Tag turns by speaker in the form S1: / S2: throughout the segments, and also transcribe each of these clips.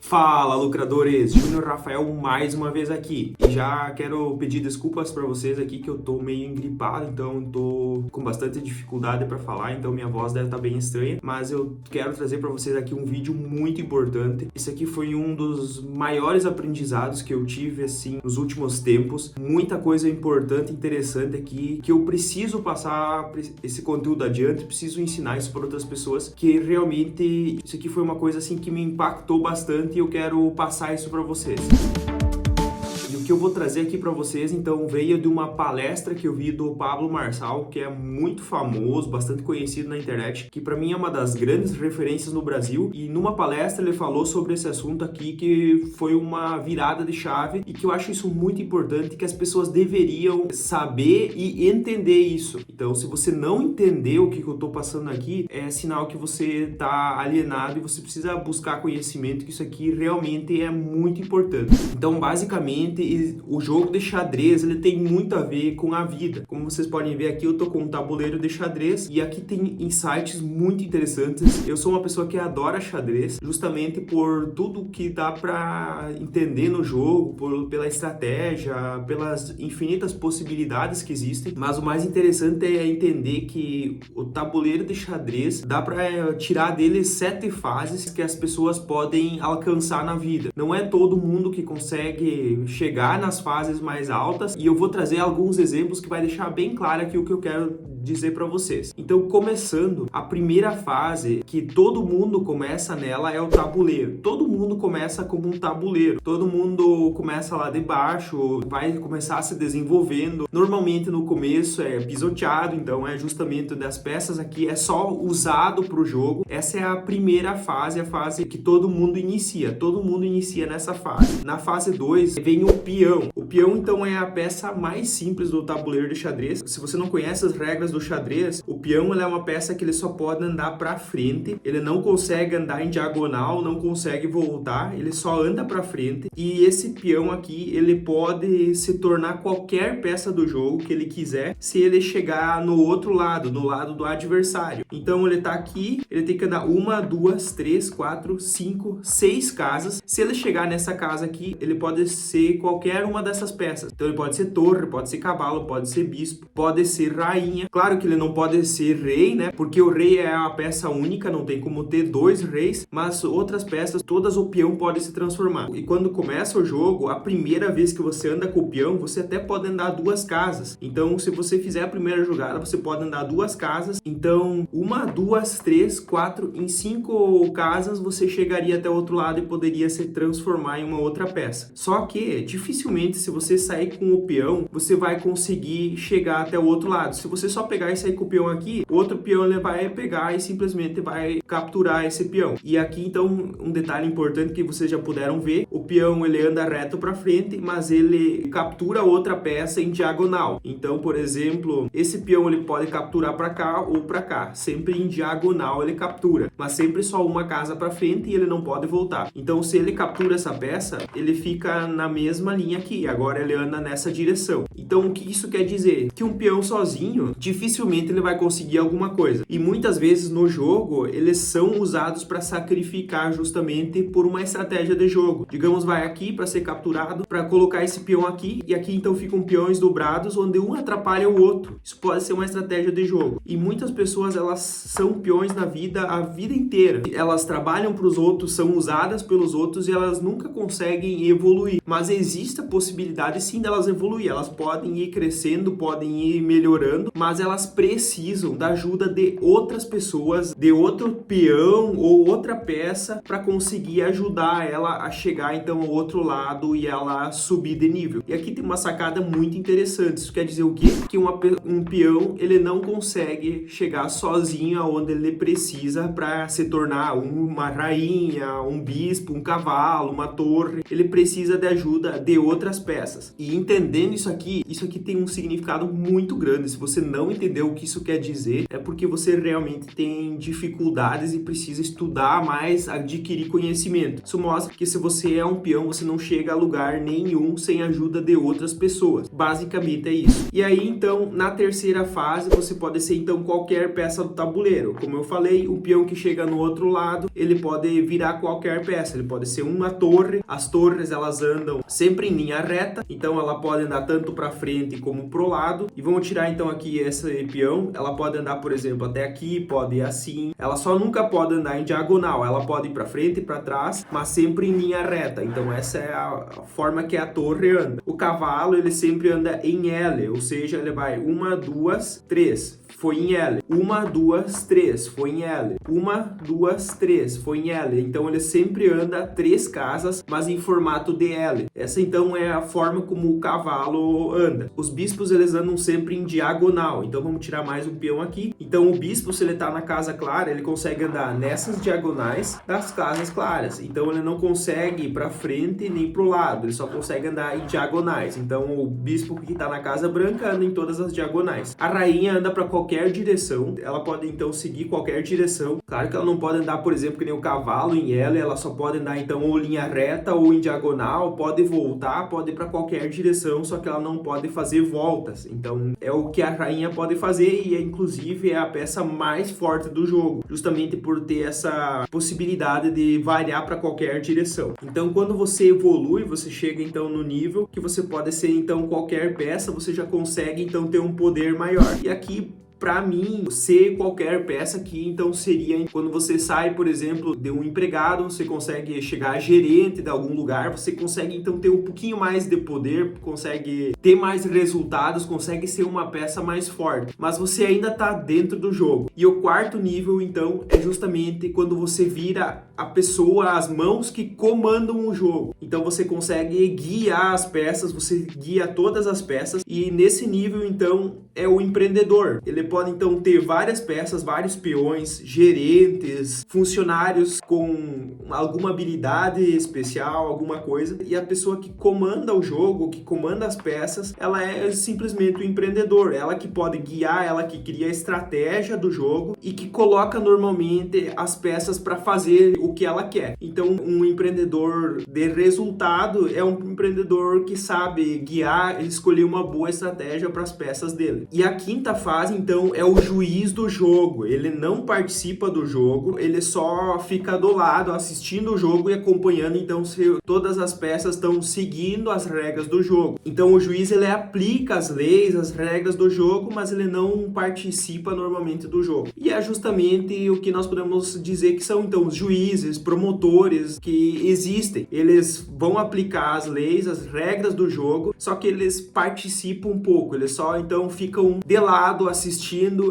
S1: Fala, lucradores! Júnior Rafael mais uma vez aqui. E já quero pedir desculpas para vocês aqui que eu tô meio engripado, então tô com bastante dificuldade para falar, então minha voz deve estar bem estranha, mas eu quero trazer para vocês aqui um vídeo muito importante. Esse aqui foi um dos maiores aprendizados que eu tive assim nos últimos tempos. Muita coisa importante e interessante aqui que eu preciso passar esse conteúdo adiante, preciso ensinar isso para outras pessoas, que realmente isso aqui foi uma coisa assim que me impactou bastante. E eu quero passar isso para vocês. E o que eu vou trazer aqui para vocês, então, veio de uma palestra que eu vi do Pablo Marçal, que é muito famoso, bastante conhecido na internet, que para mim é uma das grandes referências no Brasil. E numa palestra ele falou sobre esse assunto aqui, que foi uma virada de chave e que eu acho isso muito importante, que as pessoas deveriam saber e entender isso. Então, se você não entender o que eu tô passando aqui, é sinal que você tá alienado e você precisa buscar conhecimento, que isso aqui realmente é muito importante. Então, basicamente, o jogo de xadrez, ele tem muito a ver com a vida. Como vocês podem ver aqui, eu tô com um tabuleiro de xadrez e aqui tem insights muito interessantes. Eu sou uma pessoa que adora xadrez, justamente por tudo que dá para entender no jogo, pela estratégia, pelas infinitas possibilidades que existem. Mas o mais interessante é entender que o tabuleiro de xadrez dá para tirar dele 7 fases que as pessoas podem alcançar na vida. Não é todo mundo que consegue chegar nas fases mais altas, e eu vou trazer alguns exemplos que vai deixar bem claro aqui o que eu quero dizer para vocês. Então, começando, a primeira fase que todo mundo começa nela é o tabuleiro. Todo mundo começa como um tabuleiro. Todo mundo começa lá de baixo, vai começar se desenvolvendo. Normalmente no começo é pisoteado, então é justamente das peças aqui, é só usado para o jogo. Essa é a primeira fase, a fase que todo mundo inicia. Todo mundo inicia nessa fase. Na fase 2 vem o peão. O peão, então, é a peça mais simples do tabuleiro de xadrez. Se você não conhece as regras do xadrez, o peão ele é uma peça que ele só pode andar para frente, ele não consegue andar em diagonal, não consegue voltar, ele só anda para frente. E esse peão aqui, ele pode se tornar qualquer peça do jogo que ele quiser, se ele chegar no outro lado, no lado do adversário. Então ele tá aqui, ele tem que andar 1, 2, 3, 4, 5, 6 casas. Se ele chegar nessa casa aqui, ele pode ser qualquer uma dessas peças. Então ele pode ser torre, pode ser cavalo, pode ser bispo, pode ser rainha. Claro que ele não pode ser rei, né? Porque o rei é a peça única, não tem como ter 2 reis, mas outras peças, todas o peão pode se transformar. E quando começa o jogo, a primeira vez que você anda com o peão, você até pode andar 2 casas. Então, se você fizer a primeira jogada, você pode andar 2 casas. Então, 1, 2, 3, 4, em 5 casas, você chegaria até o outro lado e poderia se transformar em uma outra peça. Só que, dificilmente, se você sair com o peão, você vai conseguir chegar até o outro lado. Se você só pegar e sair com o peão aqui, o outro peão ele vai pegar e simplesmente vai capturar esse peão. E aqui, então, um detalhe importante que vocês já puderam ver, o peão ele anda reto para frente, mas ele captura outra peça em diagonal. Então, por exemplo, esse peão ele pode capturar para cá ou para cá, sempre em diagonal ele captura, mas sempre só uma casa para frente e ele não pode voltar. Então, se ele captura essa peça, ele fica na mesma linha aqui, agora ele anda nessa direção. Então, o que isso quer dizer? Que um peão sozinho, dificilmente ele vai conseguir alguma coisa. E muitas vezes no jogo, eles são usados para sacrificar justamente por uma estratégia de jogo. Digamos, vai aqui para ser capturado, para colocar esse peão aqui, e aqui então ficam peões dobrados, onde um atrapalha o outro. Isso pode ser uma estratégia de jogo. E muitas pessoas, elas são peões na vida a vida inteira. Elas trabalham para os outros, são usadas pelos outros e elas nunca conseguem evoluir. Mas existe a possibilidade sim delas evoluir. Elas podem ir crescendo, podem ir melhorando, mas elas precisam da ajuda de outras pessoas, de outro peão ou outra peça para conseguir ajudar ela a chegar então ao outro lado e ela subir de nível. E aqui tem uma sacada muito interessante. Isso quer dizer o quê? Que um peão ele não consegue chegar sozinho aonde ele precisa para se tornar uma rainha, um bispo, um cavalo, uma torre. Ele precisa de ajuda de outras peças peças. E entendendo isso aqui tem um significado muito grande. Se você não entendeu o que isso quer dizer, é porque você realmente tem dificuldades e precisa estudar mais, adquirir conhecimento. Isso mostra que se você é um peão, você não chega a lugar nenhum sem a ajuda de outras pessoas. Basicamente é isso. E aí, então, na terceira fase, você pode ser, então, qualquer peça do tabuleiro. Como eu falei, o peão que chega no outro lado, ele pode virar qualquer peça. Ele pode ser uma torre. As torres, elas andam sempre em linha reta, então ela pode andar tanto para frente como pro lado. E vamos tirar, então, aqui esse peão. Ela pode andar, por exemplo, até aqui, pode ir assim. Ela só nunca pode andar em diagonal. Ela pode ir para frente e para trás, mas sempre em linha reta. Então, essa é a forma que a torre anda. O cavalo, ele sempre anda em L, ou seja, ele vai 1, 2, 3, foi em L. 1, 2, 3, foi em L. 1, 2, 3, foi em L. Então ele sempre anda 3 casas, mas em formato de L. Essa então é a forma como o cavalo anda. Os bispos, eles andam sempre em diagonal. Então vamos tirar mais um peão aqui. Então o bispo, se ele está na casa clara, ele consegue andar nessas diagonais das casas claras. Então ele não consegue ir para frente nem para o lado. Ele só consegue andar em diagonais. Então o bispo que está na casa branca anda em todas as diagonais. A rainha anda para qualquer direção. Ela pode então seguir qualquer direção. Claro que ela não pode andar, por exemplo, que nem o cavalo em L. Ela só pode andar então ou linha reta ou em diagonal. Pode voltar, pode ir para qualquer direção, só que ela não pode fazer voltas. Então é o que a rainha pode fazer e inclusive é a peça mais forte do jogo, justamente por ter essa possibilidade de variar para qualquer direção. Então quando você evolui, você chega então no nível que você pode ser então qualquer peça, você já consegue então ter um poder maior. E aqui, para mim, ser qualquer peça aqui, então seria quando você sai, por exemplo, de um empregado, você consegue chegar a gerente de algum lugar, você consegue então ter um pouquinho mais de poder, consegue ter mais resultados, consegue ser uma peça mais forte, mas você ainda está dentro do jogo. E o quarto nível, então, é justamente quando você vira a pessoa, as mãos que comandam o jogo. Então você consegue guiar as peças, você guia todas as peças, e nesse nível, então, é o empreendedor. Ele pode então ter várias peças, vários peões, gerentes, funcionários com alguma habilidade especial, alguma coisa, e a pessoa que comanda o jogo, que comanda as peças, ela é simplesmente o empreendedor, ela que pode guiar, ela que cria a estratégia do jogo e que coloca normalmente as peças para fazer o que ela quer. Então, um empreendedor de resultado é um empreendedor que sabe guiar e escolher uma boa estratégia para as peças dele. E a quinta fase, então, é o juiz do jogo. Ele não participa do jogo, ele só fica do lado assistindo o jogo e acompanhando então se todas as peças estão seguindo as regras do jogo. Então o juiz, ele aplica as leis, as regras do jogo, mas ele não participa normalmente do jogo. E é justamente o que nós podemos dizer que são então os juízes, promotores que existem. Eles vão aplicar as leis, as regras do jogo, só que eles participam um pouco, eles só então ficam de lado assistindo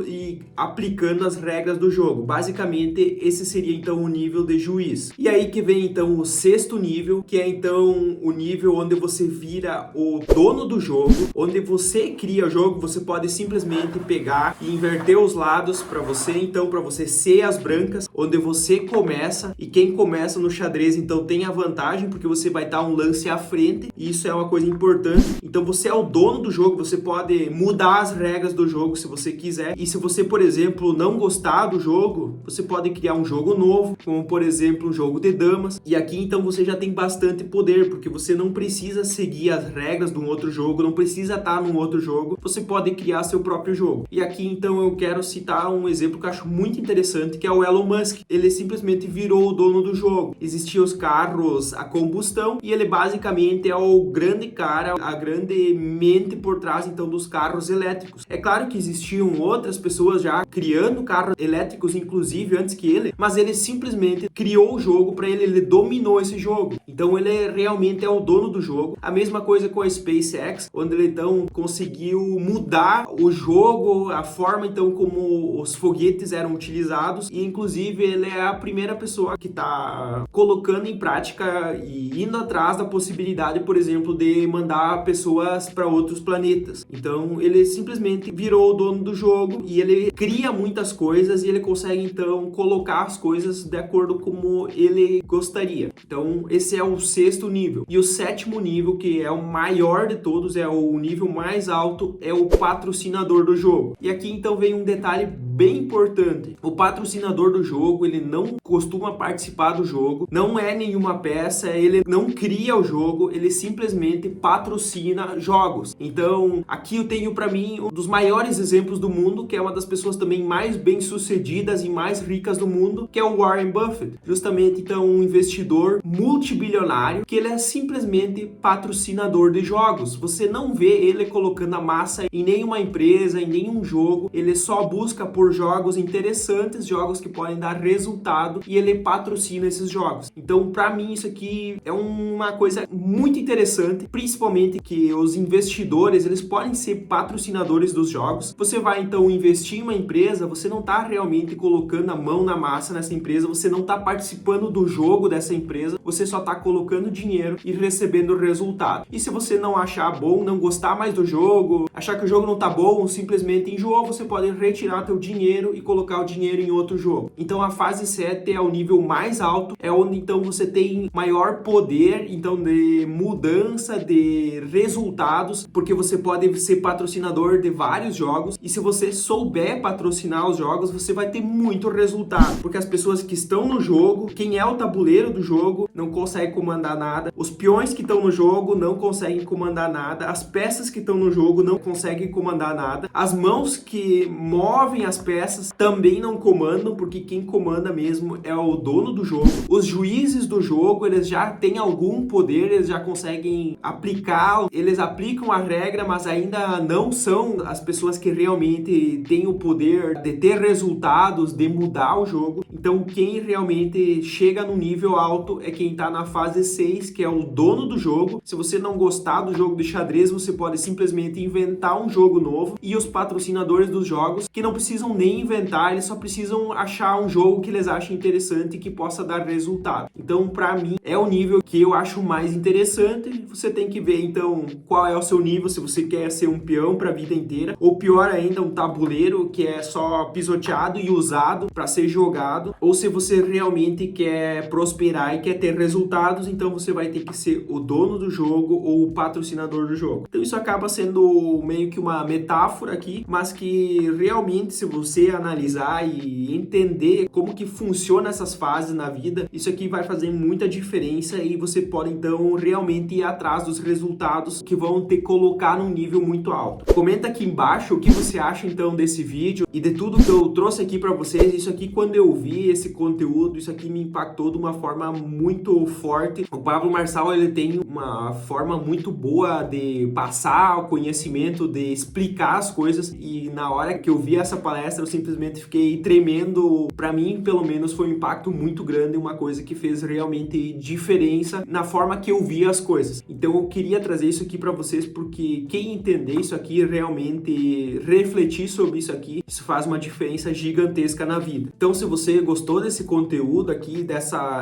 S1: e aplicando as regras do jogo. Basicamente, esse seria então o nível de juiz. E aí que vem então o sexto nível, que é então o nível onde você vira o dono do jogo, onde você cria o jogo. Você pode simplesmente pegar e inverter os lados para você, então para você ser as brancas, onde você começa, e quem começa no xadrez então tem a vantagem, porque você vai dar um lance à frente, e isso é uma coisa importante. Então você é o dono do jogo, você pode mudar as regras do jogo se você quiser. E se você, por exemplo, não gostar do jogo, você pode criar um jogo novo, como por exemplo um jogo de damas. E aqui então você já tem bastante poder, porque você não precisa seguir as regras de um outro jogo, não precisa estar num outro jogo, você pode criar seu próprio jogo. E aqui então eu quero citar um exemplo que eu acho muito interessante, que é o Elon Musk. Ele simplesmente virou o dono do jogo. Existiam os carros a combustão e ele basicamente é o grande cara, a grande mente por trás então dos carros elétricos. É claro que existiam outras pessoas já criando carros elétricos, inclusive antes que ele, mas ele simplesmente criou o jogo para ele, ele dominou esse jogo. Então ele realmente é o dono do jogo. A mesma coisa com a SpaceX, onde ele então conseguiu mudar o jogo, a forma então como os foguetes eram utilizados, e inclusive ele é a primeira pessoa que está colocando em prática e indo atrás da possibilidade, por exemplo, de mandar pessoas para outros planetas. Então ele simplesmente virou o dono do jogo. jogo e ele cria muitas coisas e ele consegue então colocar as coisas de acordo como ele gostaria. Então esse é o 6º nível. E o 7º nível, que é o maior de todos, é o nível mais alto, é o patrocinador do jogo. E aqui então vem um detalhe bem importante. O patrocinador do jogo, ele não costuma participar do jogo, não é nenhuma peça, ele não cria o jogo, ele simplesmente patrocina jogos. Então, aqui eu tenho para mim um dos maiores exemplos do mundo, que é uma das pessoas também mais bem-sucedidas e mais ricas do mundo, que é o Warren Buffett. Justamente, então, um investidor multibilionário, que ele é simplesmente patrocinador de jogos. Você não vê ele colocando a massa em nenhuma empresa, em nenhum jogo, ele só busca por jogos interessantes, jogos que podem dar resultado, e ele patrocina esses jogos. Então, para mim, isso aqui é uma coisa muito interessante, principalmente que os investidores, eles podem ser patrocinadores dos jogos. Você vai, então, investir em uma empresa, você não está realmente colocando a mão na massa nessa empresa, você não está participando do jogo dessa empresa, você só está colocando dinheiro e recebendo resultado. E se você não achar bom, não gostar mais do jogo, achar que o jogo não tá bom, simplesmente enjoou, você pode retirar teu dinheiro e colocar o dinheiro em outro jogo. Então a fase 7 é o nível mais alto, é onde então você tem maior poder então de mudança de resultados, porque você pode ser patrocinador de vários jogos, e se você souber patrocinar os jogos, você vai ter muito resultado, porque as pessoas que estão no jogo, quem é o tabuleiro do jogo, não consegue comandar nada, os peões que estão no jogo não conseguem comandar nada, as peças que estão no jogo não conseguem comandar nada, as mãos que movem as peças também não comandam, porque quem comanda mesmo é o dono do jogo. Os juízes do jogo, eles já têm algum poder, eles já conseguem aplicar, eles aplicam a regra, mas ainda não são as pessoas que realmente têm o poder de ter resultados, de mudar o jogo. Então quem realmente chega no nível alto é quem está na fase 6, que é o dono do jogo. Se você não gostar do jogo de xadrez, você pode simplesmente inventar um jogo novo, e os patrocinadores dos jogos, que não precisam nem inventar, eles só precisam achar um jogo que eles achem interessante e que possa dar resultado. Então, para mim, é o nível que eu acho mais interessante. Você tem que ver, então, qual é o seu nível, se você quer ser um peão para a vida inteira, ou pior ainda, um tabuleiro que é só pisoteado e usado para ser jogado, ou se você realmente quer prosperar e quer ter resultados, então você vai ter que ser o dono do jogo ou o patrocinador do jogo. Então, isso acaba sendo meio que uma metáfora aqui, mas que realmente, se você analisar e entender como que funciona essas fases na vida, isso aqui vai fazer muita diferença, e você pode então realmente ir atrás dos resultados que vão te colocar num nível muito alto. Comenta aqui embaixo o que você acha então desse vídeo e de tudo que eu trouxe aqui para vocês. Isso aqui, quando eu vi esse conteúdo, isso aqui me impactou de uma forma muito forte. O Pablo Marçal, ele tem uma forma muito boa de passar o conhecimento, de explicar as coisas, e na hora que eu vi essa palestra eu simplesmente fiquei tremendo. Para mim, pelo menos, foi um impacto muito grande, uma coisa que fez realmente diferença na forma que eu via as coisas. Então eu queria trazer isso aqui para vocês, porque quem entender isso aqui, realmente refletir sobre isso aqui, isso faz uma diferença gigantesca na vida. Então, se você gostou desse conteúdo aqui,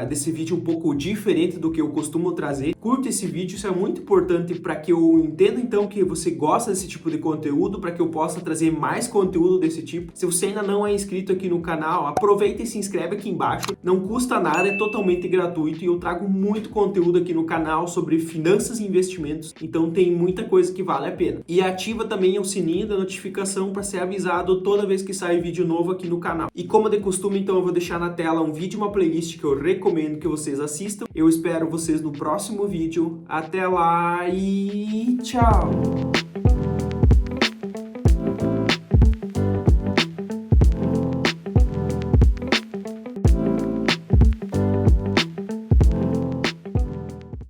S1: desse vídeo um pouco diferente do que eu costumo trazer, curta esse vídeo, isso é muito importante para que eu entenda então que você gosta desse tipo de conteúdo, para que eu possa trazer mais conteúdo desse tipo. Se você ainda não é inscrito aqui no canal, aproveita e se inscreve aqui embaixo, não custa nada, é totalmente gratuito, e eu trago muito conteúdo aqui no canal sobre finanças e investimentos, então tem muita coisa que vale a pena. E ativa também o sininho da notificação para ser avisado toda vez que sai vídeo novo aqui no canal. E como de costume, então eu vou deixar na tela um vídeo, uma playlist que eu recomendo que vocês assistam. Eu espero vocês no próximo vídeo. Até lá e tchau!